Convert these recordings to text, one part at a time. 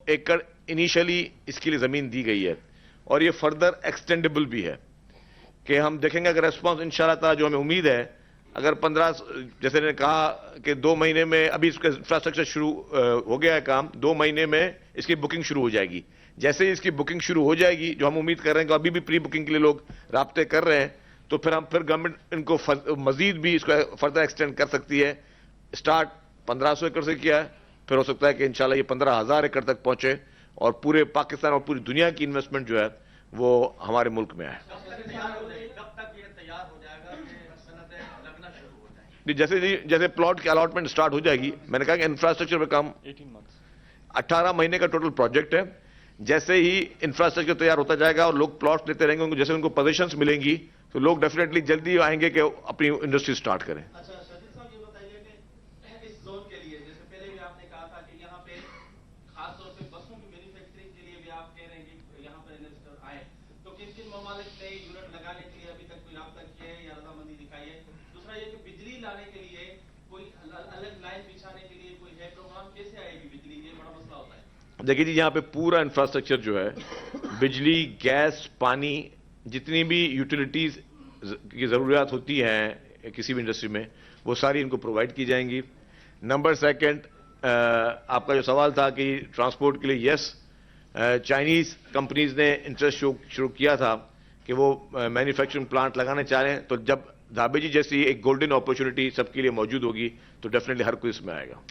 एकड़ इनिशियली इसके लिए ज़मीन दी गई है और ये फर्दर एक्सटेंडेबल भी है कि हम देखेंगे अगर रेस्पॉन्स इंशाल्लाह ताला जो हमें उम्मीद है, अगर 15 जैसे ने कहा कि 2 महीने में अभी इसका इंफ्रास्ट्रक्चर शुरू हो गया है काम, 2 महीने में इसकी बुकिंग शुरू हो जाएगी। जैसे ही इसकी बुकिंग शुरू हो जाएगी, जो हम उम्मीद कर रहे हैं कि अभी भी प्री बुकिंग के लिए लोग राब्ते कर रहे हैं, तो फिर गवर्नमेंट इनको मजीद भी इसको फर्दर एक्सटेंड कर सकती है। स्टार्ट 1500 एकड़ से किया है, फिर हो सकता है कि इंशाल्लाह ये 15,000 एकड़ तक पहुंचे और पूरे पाकिस्तान और पूरी दुनिया की इन्वेस्टमेंट जो है वो हमारे मुल्क में है। जैसे प्लॉट की अलॉटमेंट स्टार्ट हो जाएगी, मैंने कहा कि इंफ्रास्ट्रक्चर पे काम 18 महीने का टोटल प्रोजेक्ट है। जैसे ही इंफ्रास्ट्रक्चर तैयार होता जाएगा और लोग प्लॉट लेते रहेंगे, उनको जैसे उनको पोजीशंस मिलेंगी तो लोग डेफिनेटली जल्दी आएंगे कि अपनी इंडस्ट्री स्टार्ट करें। अच्छा शजीद साहब, ये बताइए कि इस जोन के लिए, जैसे पहले भी आपने कहा था कि यहाँ पे खास तौर पे बसों की मैन्युफैक्चरिंग के लिए भी आप कह रहे हैं कि यहाँ पर इन्वेस्टर आए, तो किन किन ममालिक ने यूनिट लगाने के लिए अभी तक कोई राब्ता किया है या रजामंदी दिखाई है? दूसरा ये कि बिजली लाने के लिए कोई अलग लाइन बिछाने के लिए कोई है प्रोग्राम? कैसे आएगी बिजली? ये बड़ा मसला होता है। देखिए जी, यहाँ पे पूरा इंफ्रास्ट्रक्चर जो है, बिजली, गैस, पानी, जितनी भी यूटिलिटीज की ज़रूरियात होती हैं किसी भी इंडस्ट्री में, वो सारी इनको प्रोवाइड की जाएंगी। नंबर सेकंड, आपका जो सवाल था कि ट्रांसपोर्ट के लिए, यस, चाइनीज़ कंपनीज ने इंटरेस्ट शुरू किया था कि वो मैन्युफैक्चरिंग प्लांट लगाने चाह रहे हैं, तो जब धाबे जी जैसी एक गोल्डन अपॉर्चुनिटी सबके लिए मौजूद होगी तो डेफिनेटली हर कोई इसमें आएगा।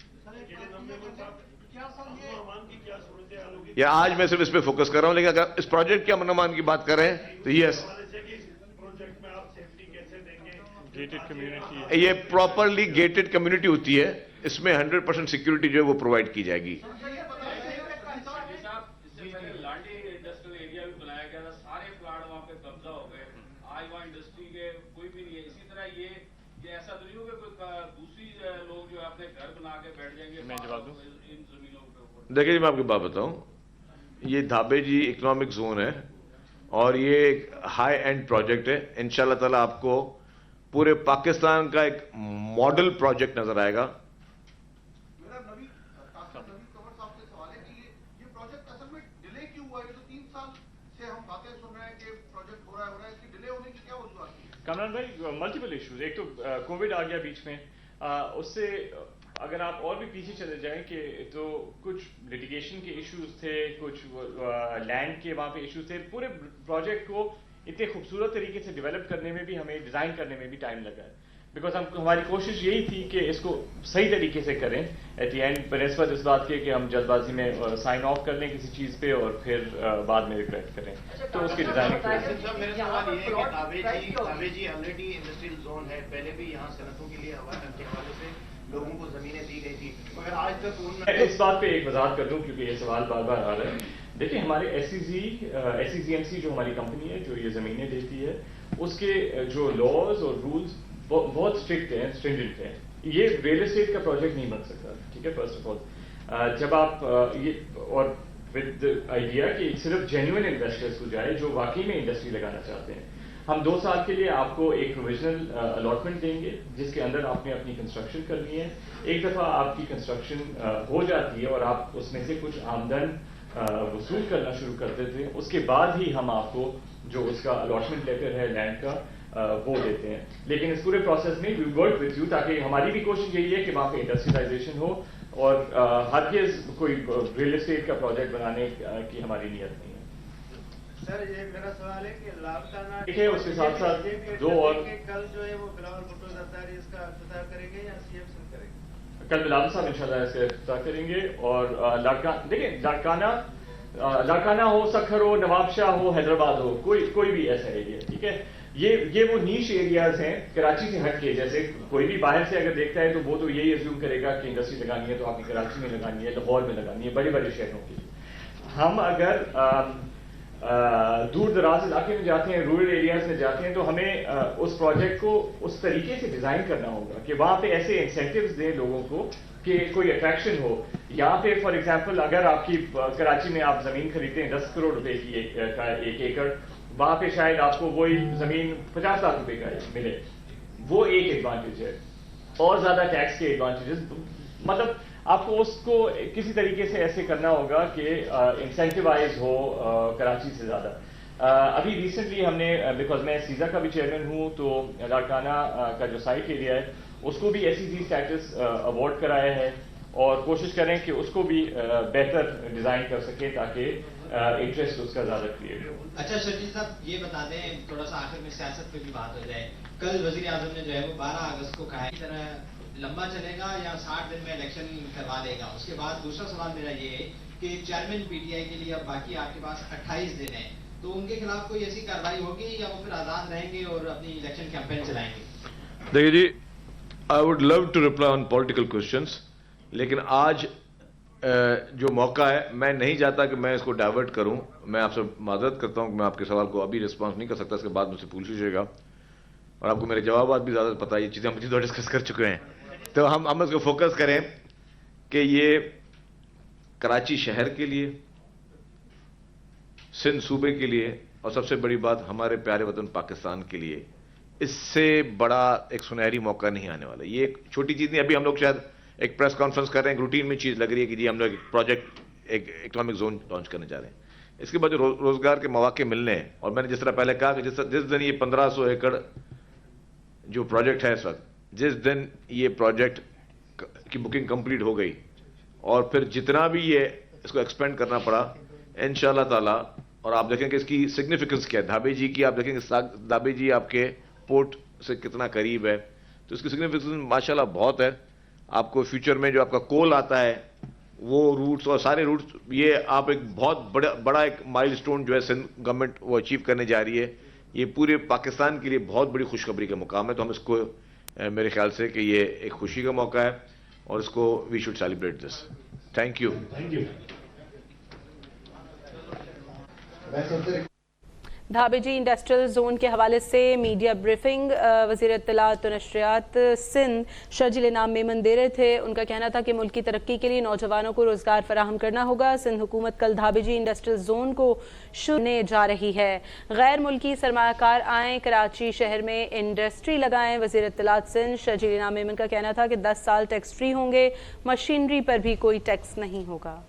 या आज मैं सिर्फ इस पे फोकस कर रहा हूं, लेकिन अगर इस प्रोजेक्ट के अमन अमान की बात करें तो यस, ये प्रॉपरली गेटेड कम्युनिटी होती है, इसमें 100% सिक्योरिटी जो है वो प्रोवाइड की जाएगी। ऐसा तो नहीं होगा कोई दूसरी लोग जो अपने घर बना के बैठ जाएंगे? मैं जवाब दूं इन जमीनों के ऊपर। देखिए जी, मैं आपकी बात बताऊं, ये धाबे जी इकोनॉमिक जोन है और ये एक हाई एंड प्रोजेक्ट है। इंशाल्लाह ताला आपको पूरे पाकिस्तान का एक मॉडल प्रोजेक्ट नजर आएगा। मेरा नबी तंवर साहब से सवाल है कि ये प्रोजेक्ट असल में डिले क्यों हुआ है? जो 3 साल से हम बातें सुन रहे हैं कि प्रोजेक्ट हो रहा है, इसकी डिले होने की क्या वजह है? कामरान भाई, मल्टीपल इश्यूज। एक तो कोविड आ गया बीच में, उससे अगर आप और भी पीछे चले जाएं कि तो कुछ लिटिगेशन के इश्यूज थे, कुछ लैंड के वहाँ पे इश्यूज थे। पूरे प्रोजेक्ट को इतने खूबसूरत तरीके से डेवलप करने में भी, हमें डिज़ाइन करने में भी टाइम लगा है, बिकॉज हमारी कोशिश यही थी कि इसको सही तरीके से करें। एट द एंड बनस्बत इस बात के कि हम जल्दबाजी में साइन ऑफ कर लें किसी चीज़ पे और फिर बाद में रिग्रेट करें, तो उसकी डिजाइनिंग। मेरा सवाल ये है कि धाबे जी ऑलरेडी इंडस्ट्रियल जोन है, पहले भी यहाँ सनतों के लिए हवा के हवाले से लोगों को जमीनें दी गई थी, मगर आज तक इस बात पे एक वजाहत कर दूं क्योंकि ये सवाल बार बार आ रहा है। देखिए, हमारे SEZMC जो हमारी कंपनी है जो ये ज़मीनें देती है, उसके जो लॉज और रूल्स बहुत स्ट्रिक्ट हैं, स्ट्रिंजेंट हैं। ये रियल एस्टेट का प्रोजेक्ट नहीं बन सकता, ठीक है। फर्स्ट ऑफ ऑल जब आप ये और विद आइडिया कि सिर्फ जेन्युइन इन्वेस्टर्स को जाए जो वाकई में इंडस्ट्री लगाना चाहते हैं। हम 2 साल के लिए आपको एक प्रोविजनल अलॉटमेंट देंगे जिसके अंदर आपने अपनी कंस्ट्रक्शन करनी है। एक दफ़ा आपकी कंस्ट्रक्शन हो जाती है और आप उसमें से कुछ आमदन वसूल करना शुरू कर देते हैं, उसके बाद ही हम आपको जो उसका अलॉटमेंट लेटर है लैंड का वो देते हैं। लेकिन इस पूरे प्रोसेस में वी वर्क विथ यू, ताकि हमारी भी कोशिश यही है कि वहाँ पे इंडस्ट्रियलाइजेशन हो और हरगिज़ कोई रियल एस्टेट का प्रोजेक्ट बनाने की हमारी नीयत नहीं है। सर, ये मेरा सवाल है कि लाभकाना देखिए, उसके साथ साथ 2 और कल जो है वो बिलावल भुट्टो जरदारी इसका इफ्तिताह करेंगे या CM सिंह करेंगे? कल बिलावल साहब इंशाल्लाह इसका इफ्तिताह करेंगे। और देखिए, लाड़काना हो, सखर हो, नवाबशाह हो, हैदराबाद हो, कोई भी ऐसा एरिया, ठीक है। ये वो नीश एरियाज हैं कराची से हट के। जैसे कोई भी बाहर से अगर देखता है तो वो तो यही अज्यूम करेगा कि इंडस्ट्री लगानी है तो आपकी कराची में लगानी है, लाहौर में लगानी है, बड़े बड़े शहरों के लिए। हम अगर दूर दराज इलाके में जाते हैं, रूरल एरियाज में जाते हैं, तो हमें उस प्रोजेक्ट को उस तरीके से डिजाइन करना होगा कि वहां पे ऐसे इंसेंटिव्स दें लोगों को कि कोई अट्रैक्शन हो। यहाँ पे फॉर एग्जांपल अगर आपकी कराची में आप जमीन खरीदते हैं 10 करोड़ रुपए की का 1 एकड़, वहां पे शायद आपको वही जमीन 50 लाख रुपए का मिले, वो एक एडवांटेज है। और ज्यादा टैक्स के एडवांटेजेस, मतलब آپ کو اس کو کسی طریقے سے ایسے کرنا ہوگا کہ انسینٹیوائز ہو کراچی سے زیادہ. ابھی ریسنٹلی ہم نے بیکاز میں سیزا کا بھی چیئرمین ہوں تو لاڑکانہ کا جو سائٹ ایریا ہے اس کو بھی SEZ اسٹیٹس ایوارڈ کرایا ہے اور کوشش کریں کہ اس کو بھی بہتر ڈیزائن کر سکیں تاکہ انٹرسٹ اس کا زیادہ کریٹ ہو. اچھا شرجیل صاحب یہ بتا دیں تھوڑا سا آخر میں سیاست پہ بھی بات ہو جائے. کل وزیر اعظم نے جو ہے وہ 12 اگست کو کہا ہے اس طرح لمبا چلے گا یا 60 دن میں الیکشن کروا دے گا. اس کے بعد دوسرا سوال میرا یہ ہے کہ چیئرمین PTI کے لیے اب باقی آپ کے پاس 28 دن ہیں تو ان کے خلاف کوئی ایسی کارروائی ہوگی یا وہ پھر آزاد رہیں گے اور اپنی الیکشن کیمپین چلائیں گے؟ دیکھیے جی, I would love to reply on political questions, لیکن آج جو موقع ہے میں نہیں چاہتا کہ میں اس کو ڈائیورٹ کروں. میں آپ سے معذرت کرتا ہوں کہ میں آپ کے سوال کو ابھی رسپانس نہیں کر سکتا, اس کے بعد مجھ سے پوچھ لیجیے گا اور آپ کو میرے جوابات بھی زیادہ پتہ ہے, یہ چیزیں ہم چیزیں ڈسکس کر چکے ہیں. تو ہم اس کو فوکس کریں کہ یہ کراچی شہر کے لیے, سندھ صوبے کے لیے اور سب سے بڑی بات ہمارے پیارے وطن پاکستان کے لیے اس سے بڑا ایک سنہری موقع نہیں آنے والا. یہ ایک چھوٹی چیز نہیں. ابھی ہم لوگ شاید ایک پریس کانفرنس کر رہے ہیں, ایک روٹین میں چیز لگ رہی ہے کہ جی ہم لوگ ایک پروجیکٹ, ایک اکنامک زون لانچ کرنے جا رہے ہیں. اس کے بعد جو روزگار کے مواقع ملنے ہیں, اور میں نے جس طرح پہلے کہا کہ جس دن یہ 1500 ایکڑ جو پروجیکٹ ہے اس وقت, جس دن یہ پروجیکٹ کی بکنگ کمپلیٹ ہو گئی اور پھر جتنا بھی یہ اس کو ایکسپینڈ کرنا پڑا انشاءاللہ تعالی, اور آپ دیکھیں کہ اس کی سگنیفیکنس کیا ہے. دھابے جی کی آپ دیکھیں کہ دھابے جی آپ کے پورٹ سے کتنا قریب ہے, تو اس کی سگنیفیکنس ماشاءاللہ بہت ہے. آپ کو فیوچر میں جو آپ کا کول آتا ہے وہ روٹس اور سارے روٹس, یہ آپ ایک بہت بڑا ایک مائل سٹون جو ہے سندھ گورنمنٹ وہ اچیو کرنے جا رہی ہے. یہ پورے پاکستان کے لیے بہت بڑی خوشخبری کا مقام ہے. تو ہم اس کو میرے خیال سے کہ یہ ایک خوشی کا موقع ہے اور اس کو we should celebrate this. Thank you. Dhabeji industrial zone کے حوالے سے میڈیا بریفنگ وزیر اطلاعات و نشریات سندھ شرجیل انعام میمن دے رہے تھے. ان کا کہنا تھا کہ ملک کی ترقی کے لیے نوجوانوں کو روزگار فراہم کرنا ہوگا. سندھ حکومت کل دھابے جی انڈسٹریل زون کو شروع کرنے جا رہی ہے. غیر ملکی سرمایہ کار آئیں, کراچی شہر میں انڈسٹری لگائیں. وزیر اطلاعات سندھ شرجیل انعام میمن کا کہنا تھا کہ 10 سال ٹیکس فری ہوں گے, مشینری پر بھی کوئی ٹیکس نہیں ہوگا.